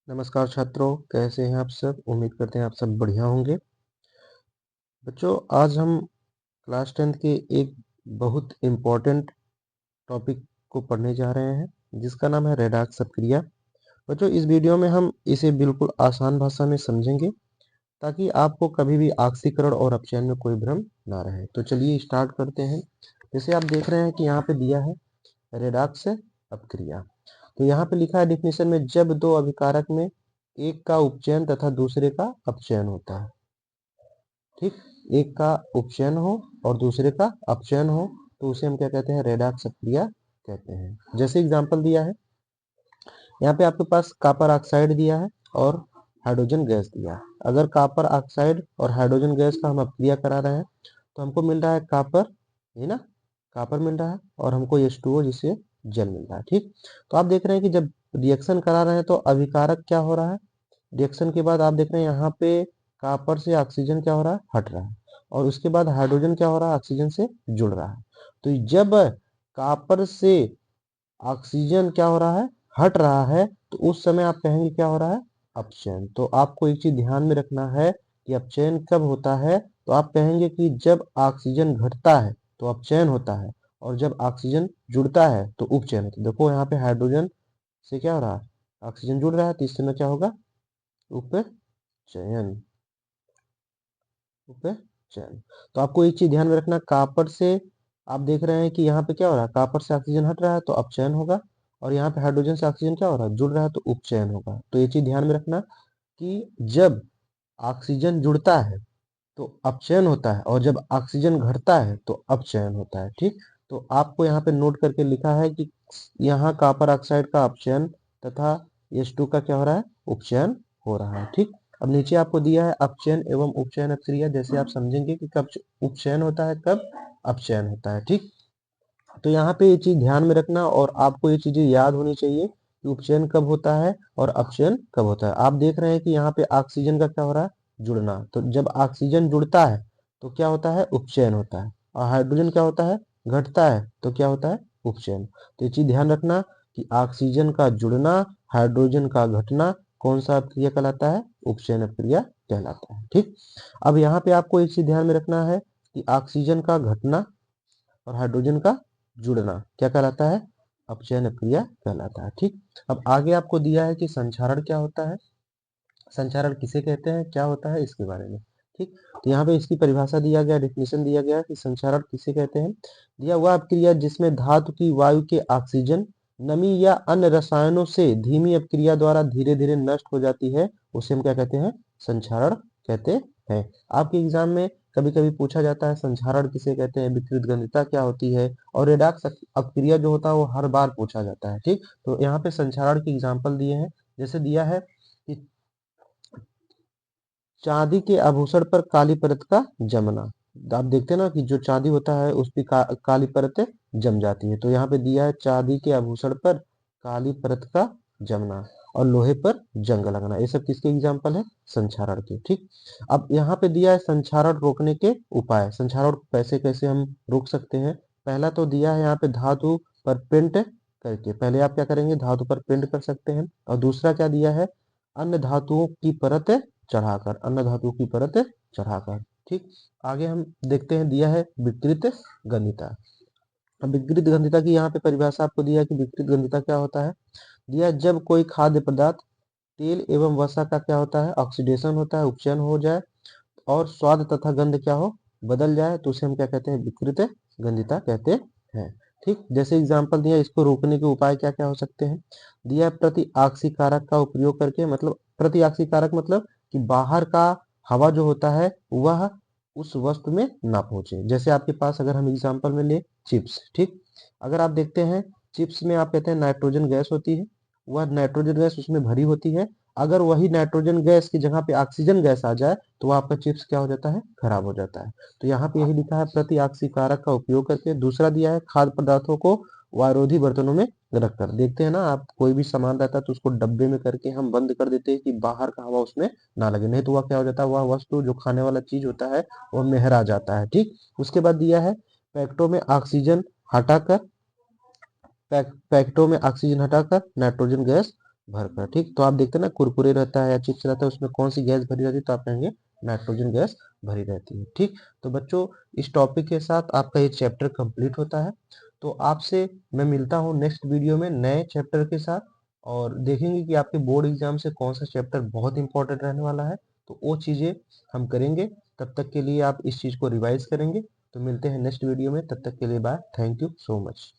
नमस्कार छात्रों, कैसे हैं आप सब? उम्मीद करते हैं आप सब बढ़िया होंगे। बच्चों, आज हम क्लास 10th के एक बहुत इम्पोर्टेंट टॉपिक को पढ़ने जा रहे हैं, जिसका नाम है रेडॉक्स अपक्रिया। बच्चों, इस वीडियो में हम इसे बिल्कुल आसान भाषा में समझेंगे ताकि आपको कभी भी ऑक्सीकरण और अपचयन में कोई भ्रम ना रहे। तो चलिए स्टार्ट करते हैं। जैसे आप देख रहे हैं कि यहाँ पे दिया है रेडॉक्स अपक्रिया। तो यहाँ पे लिखा है डिफिनेशन में, जब दो अभिकारक में एक का उपचयन तथा दूसरे का अपचयन होता है। ठीक, एक का उपचयन हो और दूसरे का अपचयन हो तो उसे हम क्या कहते हैं? रेडॉक्स अपक्रिया कहते हैं। जैसे एग्जांपल दिया है, यहाँ पे आपके पास कॉपर ऑक्साइड दिया है और हाइड्रोजन गैस दिया है। अगर कॉपर ऑक्साइड और हाइड्रोजन गैस का हम अपक्रिया करा रहे हैं तो हमको मिल रहा है कॉपर, ये ना, कॉपर मिल रहा है और हमको H2O जिससे जल मिल रहा है। ठीक, तो आप देख रहे हैं कि जब रिएक्शन करा रहे हैं तो अभिकारक क्या हो रहा है? रिएक्शन के बाद आप देख रहे हैं यहाँ पे कॉपर से ऑक्सीजन क्या हो रहा है? हट रहा है। और उसके बाद हाइड्रोजन क्या हो रहा है? ऑक्सीजन से जुड़ रहा है। तो जब कॉपर से ऑक्सीजन क्या हो रहा है? हट रहा है, तो उस समय आप कहेंगे क्या हो रहा है? अपचयन। तो आपको एक चीज ध्यान में रखना है कि अपचयन कब होता है। तो आप कहेंगे कि जब ऑक्सीजन घटता है तो अपचयन होता है, और जब ऑक्सीजन जुड़ता है तो उपचयन होता है। देखो यहाँ पे हाइड्रोजन से क्या हो रहा है? ऑक्सीजन जुड़ रहा है, तो इस समय क्या होगा? उपचयन। उपचयन। तो आपको एक चीज ध्यान में रखना, कॉपर से आप देख रहे हैं कि यहाँ पे क्या हो रहा है? कॉपर से ऑक्सीजन हट रहा है तो अपचयन होगा, और यहाँ पे हाइड्रोजन से ऑक्सीजन क्या हो रहा है? जुड़ रहा है तो उपचयन होगा। तो ये चीज ध्यान में रखना कि जब ऑक्सीजन जुड़ता है तो अपचयन होता है, और जब ऑक्सीजन घटता है तो अपचयन होता है। ठीक, तो आपको यहाँ पे नोट करके लिखा है कि यहाँ कॉपर ऑक्साइड का अपचयन तथा H2 का क्या हो रहा है? उपचयन हो रहा है। ठीक, अब नीचे आपको दिया है अपचयन एवं उपचयन अपक्रिया। जैसे आप समझेंगे कि कब उपचयन होता है, कब अपचयन होता है। ठीक, तो यहाँ पे ये चीज ध्यान में रखना, और आपको ये चीजें याद होनी चाहिए कि उपचयन कब होता है और अपचयन कब होता है। आप देख रहे हैं कि यहाँ पे ऑक्सीजन का क्या हो रहा है? जुड़ना। तो जब ऑक्सीजन जुड़ता है तो क्या होता है? उपचयन होता है। और हाइड्रोजन क्या होता है? घटता है तो क्या होता है? उपचयन। तो ये चीज ध्यान रखना कि ऑक्सीजन का जुड़ना, हाइड्रोजन का घटना कौन सा अपक्रिया कहलाता है? उपचयन अपक्रिया कहलाता है। ठीक, अब यहाँ पे आपको एक चीज ध्यान में रखना है कि ऑक्सीजन का घटना और हाइड्रोजन का जुड़ना क्या कहलाता है? अपचयन अपक्रिया कहलाता है। ठीक, अब आगे आपको दिया है कि संक्षारण क्या होता है, संक्षारण किसे कहते हैं, क्या होता है, इसके बारे में। ठीक, तो यहाँ पे इसकी परिभाषा दिया गया, डिफिनेशन दिया गया कि संक्षारण किसे कहते हैं। दिया हुआ अपक्रिया जिसमें धातु की वायु के ऑक्सीजन, नमी या अन्य रसायनों से धीमी अपक्रिया द्वारा धीरे धीरे नष्ट हो जाती है, उसे हम क्या कहते हैं? संक्षारण कहते हैं। आपके एग्जाम में कभी कभी पूछा जाता है संक्षारण किसे कहते हैं, विकृत गंधता क्या होती है, और रेडॉक्स अपक्रिया जो होता है वो हर बार पूछा जाता है। ठीक, तो यहाँ पे संक्षारण की एग्जाम्पल दिए हैं। जैसे दिया है कि चांदी के आभूषण पर काली परत का जमना। आप देखते हैं ना कि जो चांदी होता है उस पे काली परत जम जाती है। तो यहाँ पे दिया है चांदी के आभूषण पर काली परत का जमना और लोहे पर जंग लगना। ये सब किसके एग्जाम्पल है? संक्षारण के। ठीक, अब यहाँ पे दिया है संक्षारण रोकने के उपाय। संक्षारण कैसे कैसे हम रोक सकते हैं? पहला तो दिया है यहाँ पे धातु पर पेंट करके। पहले आप क्या करेंगे? धातु पर पेंट कर सकते हैं। और दूसरा क्या दिया है? अन्य धातुओं की परत चढ़ाकर, अन्य धातु की परत चढ़ाकर। ठीक, आगे हम देखते हैं, दिया है विकृत गंधिता। अब विकृत गंधिता की यहाँ पे परिभाषा आपको दिया है कि विकृत गंधिता क्या होता है। दिया है, जब कोई खाद्य पदार्थ तेल एवं वसा का क्या होता है? ऑक्सीडेशन होता है, उपचयन हो जाए और स्वाद तथा गंध क्या हो? बदल जाए, तो उसे हम क्या कहते हैं? विकृत गंधिता कहते हैं। ठीक, जैसे एग्जांपल दिया, इसको रोकने के उपाय क्या क्या हो सकते हैं। दिया प्रति ऑक्सीकारक का उपयोग करके, मतलब प्रति ऑक्सीकारक मतलब कि बाहर का हवा जो होता है वह उस वस्तु में ना पहुंचे। जैसे आपके पास अगर हम एग्जांपल में ले चिप्स। ठीक, अगर आप देखते हैं चिप्स में आप कहते हैं नाइट्रोजन गैस होती है, वह नाइट्रोजन गैस उसमें भरी होती है। अगर वही नाइट्रोजन गैस की जगह पे ऑक्सीजन गैस आ जाए तो वह आपका चिप्स क्या हो जाता है? खराब हो जाता है। तो यहाँ पे यही लिखा है प्रति ऑक्सीकारक का उपयोग करके। दूसरा दिया है खाद्य पदार्थों को वायरोधी बर्तनों में रखकर। देखते हैं ना, आप कोई भी सामान रहता है तो उसको डब्बे में करके हम बंद कर देते हैं कि बाहर का हवा उसमें ना लगे, नहीं तो वह क्या हो जाता है? वह वस्तु जो खाने वाला चीज होता है वह मेहरा जाता है। ठीक, उसके बाद दिया है पैकेटों में ऑक्सीजन हटाकर, पैकेटों में ऑक्सीजन हटाकर नाइट्रोजन गैस भरकर। ठीक, तो आप देखते हैं ना कुरकुरे रहता है या चिप्स रहता है, उसमें कौन सी गैस भरी रहती है, तो आप कहेंगे नाइट्रोजन गैस भरी रहती है। ठीक, तो बच्चों इस टॉपिक के साथ आपका ये चैप्टर कंप्लीट होता है। तो आपसे मैं मिलता हूँ नेक्स्ट वीडियो में नए चैप्टर के साथ, और देखेंगे कि आपके बोर्ड एग्जाम से कौन सा चैप्टर बहुत इंपॉर्टेंट रहने वाला है, तो वो चीज़ें हम करेंगे। तब तक के लिए आप इस चीज़ को रिवाइज करेंगे। तो मिलते हैं नेक्स्ट वीडियो में, तब तक के लिए bye, thank you so much.